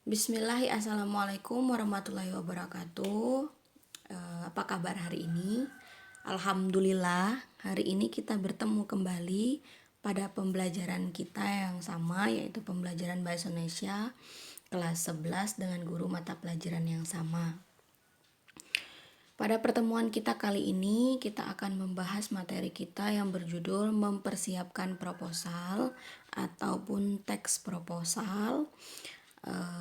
Assalamualaikum warahmatullahi wabarakatuh. Apa kabar hari ini? Alhamdulillah, hari ini kita bertemu kembali pada pembelajaran kita yang sama, yaitu pembelajaran Bahasa Indonesia kelas 11 dengan guru mata pelajaran yang sama. Pada pertemuan kita kali ini, kita akan membahas materi kita yang berjudul mempersiapkan proposal ataupun teks proposal.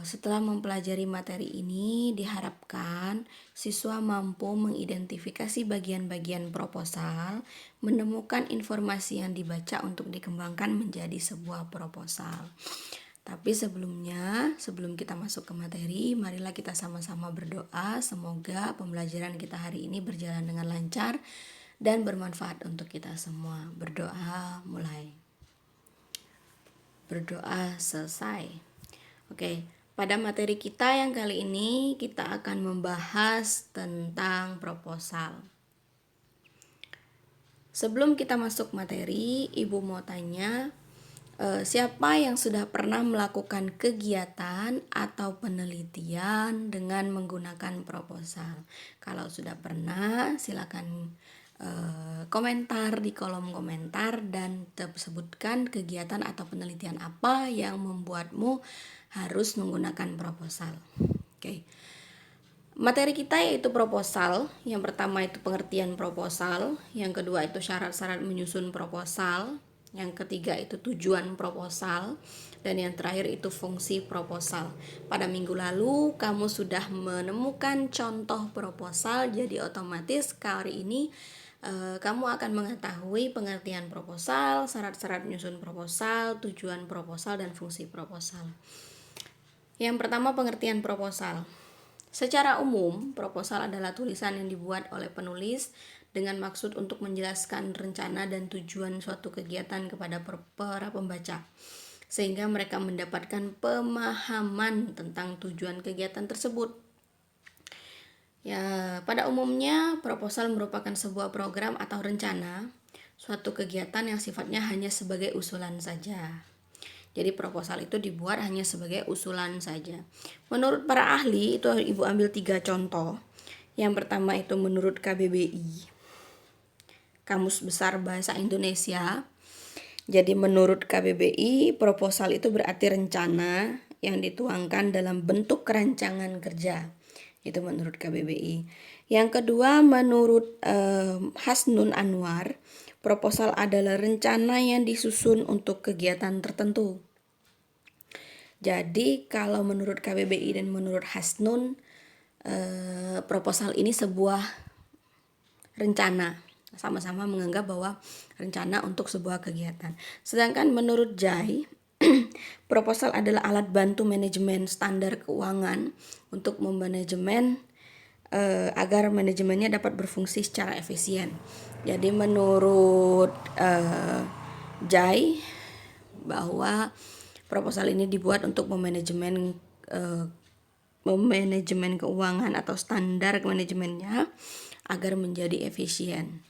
Setelah mempelajari materi ini, diharapkan siswa mampu mengidentifikasi bagian-bagian proposal, menemukan informasi yang dibaca untuk dikembangkan menjadi sebuah proposal. Tapi sebelum kita masuk ke materi, marilah kita sama-sama berdoa. Semoga pembelajaran kita hari ini berjalan dengan lancar dan bermanfaat untuk kita semua. Berdoa mulai. Berdoa selesai. Oke, pada materi kita yang kali ini kita akan membahas tentang proposal. Sebelum kita masuk materi, Ibu mau tanya, siapa yang sudah pernah melakukan kegiatan atau penelitian dengan menggunakan proposal? Kalau sudah pernah, silakan komentar di kolom komentar dan sebutkan kegiatan atau penelitian apa yang membuatmu harus menggunakan proposal. Oke. Materi kita yaitu proposal. Yang pertama itu pengertian proposal, yang kedua itu syarat-syarat menyusun proposal, yang ketiga itu tujuan proposal, dan yang terakhir itu fungsi proposal. Pada minggu lalu kamu sudah menemukan contoh proposal, jadi otomatis kali ini kamu akan mengetahui pengertian proposal, syarat-syarat menyusun proposal, tujuan proposal, dan fungsi proposal. Yang pertama, pengertian proposal. Secara umum, proposal adalah tulisan yang dibuat oleh penulis dengan maksud untuk menjelaskan rencana dan tujuan suatu kegiatan kepada para pembaca, sehingga mereka mendapatkan pemahaman tentang tujuan kegiatan tersebut. Ya, pada umumnya proposal merupakan sebuah program atau rencana suatu kegiatan yang sifatnya hanya sebagai usulan saja. Jadi proposal itu dibuat hanya sebagai usulan saja. Menurut para ahli, itu Ibu ambil 3 contoh. Yang pertama itu menurut KBBI, Kamus Besar Bahasa Indonesia. Jadi menurut KBBI, proposal itu berarti rencana yang dituangkan dalam bentuk rancangan kerja. Itu menurut KBBI. Yang kedua, menurut Hasnun Anwar, proposal adalah rencana yang disusun untuk kegiatan tertentu. Jadi kalau menurut KBBI dan menurut Hasnun, proposal ini sebuah rencana. Sama-sama menganggap bahwa rencana untuk sebuah kegiatan. Sedangkan menurut Jai, proposal adalah alat bantu manajemen standar keuangan untuk memanajemen agar manajemennya dapat berfungsi secara efisien. Jadi menurut Jai bahwa proposal ini dibuat untuk memanajemen keuangan atau standar manajemennya agar menjadi efisien.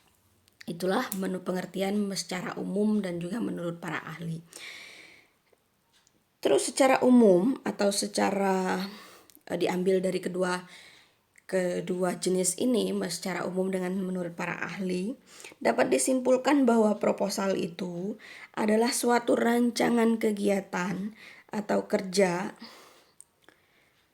Itulah pengertian secara umum dan juga menurut para ahli. Terus secara umum atau secara diambil dari kedua jenis ini, secara umum dengan menurut para ahli, dapat disimpulkan bahwa proposal itu adalah suatu rancangan kegiatan atau kerja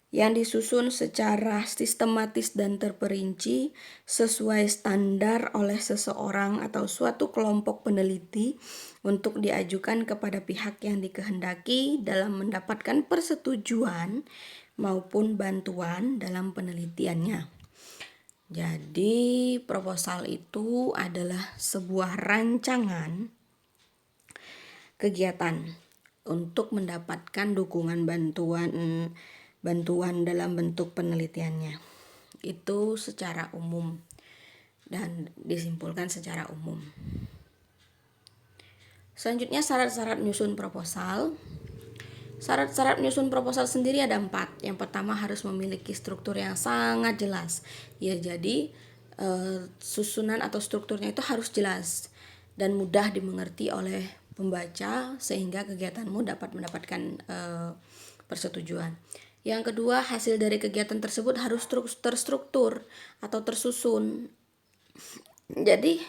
yang disusun secara sistematis dan terperinci sesuai standar oleh seseorang atau suatu kelompok peneliti untuk diajukan kepada pihak yang dikehendaki dalam mendapatkan persetujuan maupun bantuan dalam penelitiannya. Jadi proposal itu adalah sebuah rancangan kegiatan untuk mendapatkan dukungan bantuan dalam bentuk penelitiannya. Itu secara umum dan disimpulkan secara umum. Selanjutnya syarat-syarat menyusun proposal. Syarat-syarat menyusun proposal sendiri ada 4. Yang pertama harus memiliki struktur yang sangat jelas. Ya, jadi susunan atau strukturnya itu harus jelas dan mudah dimengerti oleh pembaca sehingga kegiatanmu dapat mendapatkan persetujuan. Yang kedua, hasil dari kegiatan tersebut harus terstruktur atau tersusun. Jadi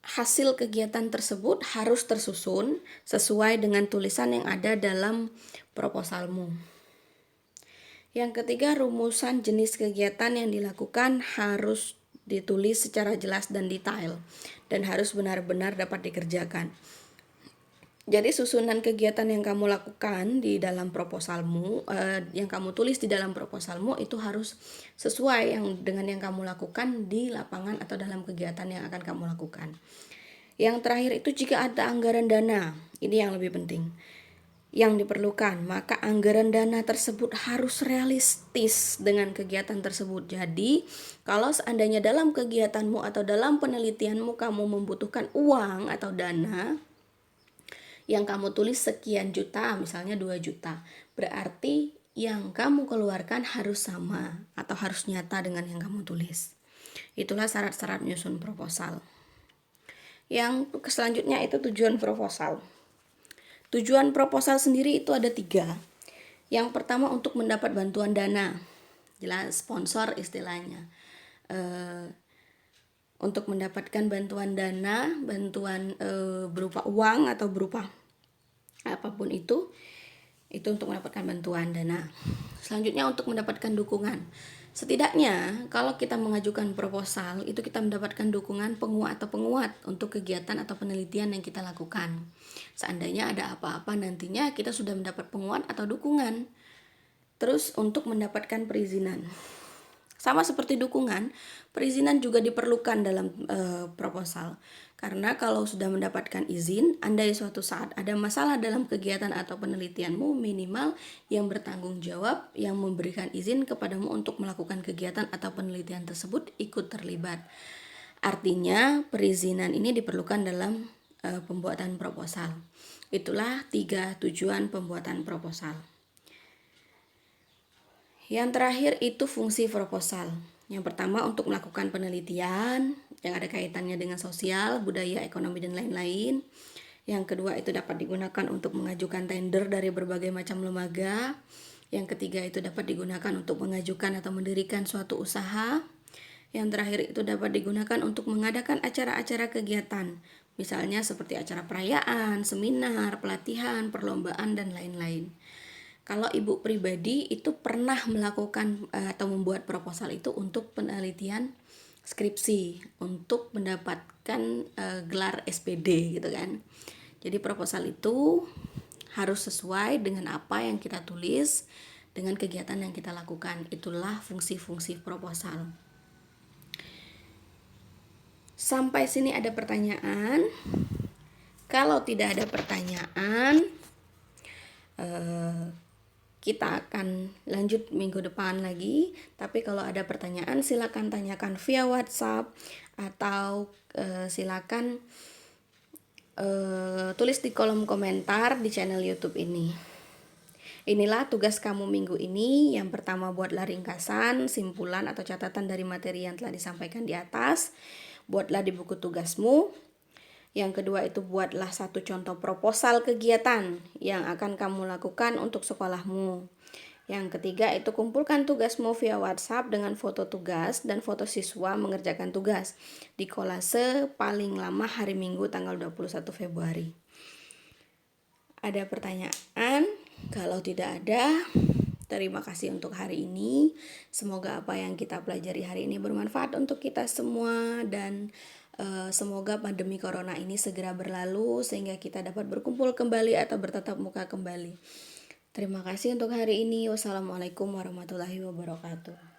hasil kegiatan tersebut harus tersusun sesuai dengan tulisan yang ada dalam proposalmu. Yang ketiga, rumusan jenis kegiatan yang dilakukan harus ditulis secara jelas dan detail dan harus benar-benar dapat dikerjakan. Jadi susunan kegiatan yang kamu lakukan di dalam proposalmu, yang kamu tulis di dalam proposalmu itu harus sesuai dengan yang kamu lakukan di lapangan atau dalam kegiatan yang akan kamu lakukan. Yang terakhir itu jika ada anggaran dana, ini yang lebih penting, yang diperlukan, maka anggaran dana tersebut harus realistis dengan kegiatan tersebut. Jadi, kalau seandainya dalam kegiatanmu atau dalam penelitianmu kamu membutuhkan uang atau dana, yang kamu tulis sekian juta, misalnya 2 juta, berarti yang kamu keluarkan harus sama atau harus nyata dengan yang kamu tulis. Itulah syarat-syarat menyusun proposal. Yang selanjutnya itu tujuan proposal. Tujuan proposal sendiri itu ada 3. Yang pertama untuk mendapat bantuan dana, jelas sponsor istilahnya. Untuk mendapatkan bantuan dana, bantuan berupa uang atau berupa apapun itu untuk mendapatkan bantuan dana. Selanjutnya untuk mendapatkan dukungan. Setidaknya kalau kita mengajukan proposal itu kita mendapatkan dukungan penguat untuk kegiatan atau penelitian yang kita lakukan. Seandainya ada apa-apa nantinya kita sudah mendapat penguat atau dukungan. Terus untuk mendapatkan perizinan. Sama seperti dukungan, perizinan juga diperlukan dalam proposal. Karena kalau sudah mendapatkan izin, andai suatu saat ada masalah dalam kegiatan atau penelitianmu, minimal yang bertanggung jawab yang memberikan izin kepadamu untuk melakukan kegiatan atau penelitian tersebut ikut terlibat. Artinya perizinan ini diperlukan dalam pembuatan proposal. Itulah 3 tujuan pembuatan proposal. Yang terakhir itu fungsi proposal. Yang pertama untuk melakukan penelitian yang ada kaitannya dengan sosial, budaya, ekonomi, dan lain-lain. Yang kedua itu dapat digunakan untuk mengajukan tender dari berbagai macam lembaga. Yang ketiga itu dapat digunakan untuk mengajukan atau mendirikan suatu usaha. Yang terakhir itu dapat digunakan untuk mengadakan acara-acara kegiatan, misalnya seperti acara perayaan, seminar, pelatihan, perlombaan, dan lain-lain. Kalau ibu pribadi itu pernah melakukan atau membuat proposal itu untuk penelitian skripsi untuk mendapatkan gelar SPD gitu kan. Jadi proposal itu harus sesuai dengan apa yang kita tulis, dengan kegiatan yang kita lakukan. Itulah fungsi-fungsi proposal. Sampai sini ada pertanyaan? Kalau tidak ada pertanyaan, kita akan lanjut minggu depan lagi. Tapi kalau ada pertanyaan silakan tanyakan via WhatsApp atau silakan tulis di kolom komentar di channel YouTube ini. Inilah tugas kamu minggu ini. Yang pertama, buatlah ringkasan, simpulan atau catatan dari materi yang telah disampaikan di atas. Buatlah di buku tugasmu. Yang kedua itu buatlah satu contoh proposal kegiatan yang akan kamu lakukan untuk sekolahmu. Yang ketiga itu kumpulkan tugasmu via WhatsApp dengan foto tugas dan foto siswa mengerjakan tugas di kolase paling lama hari Minggu tanggal 21 Februari. Ada pertanyaan? Kalau tidak ada, terima kasih untuk hari ini. Semoga apa yang kita pelajari hari ini bermanfaat untuk kita semua dan semoga pandemi corona ini segera berlalu sehingga kita dapat berkumpul kembali atau bertatap muka kembali. Terima kasih untuk hari ini. Wassalamualaikum warahmatullahi wabarakatuh.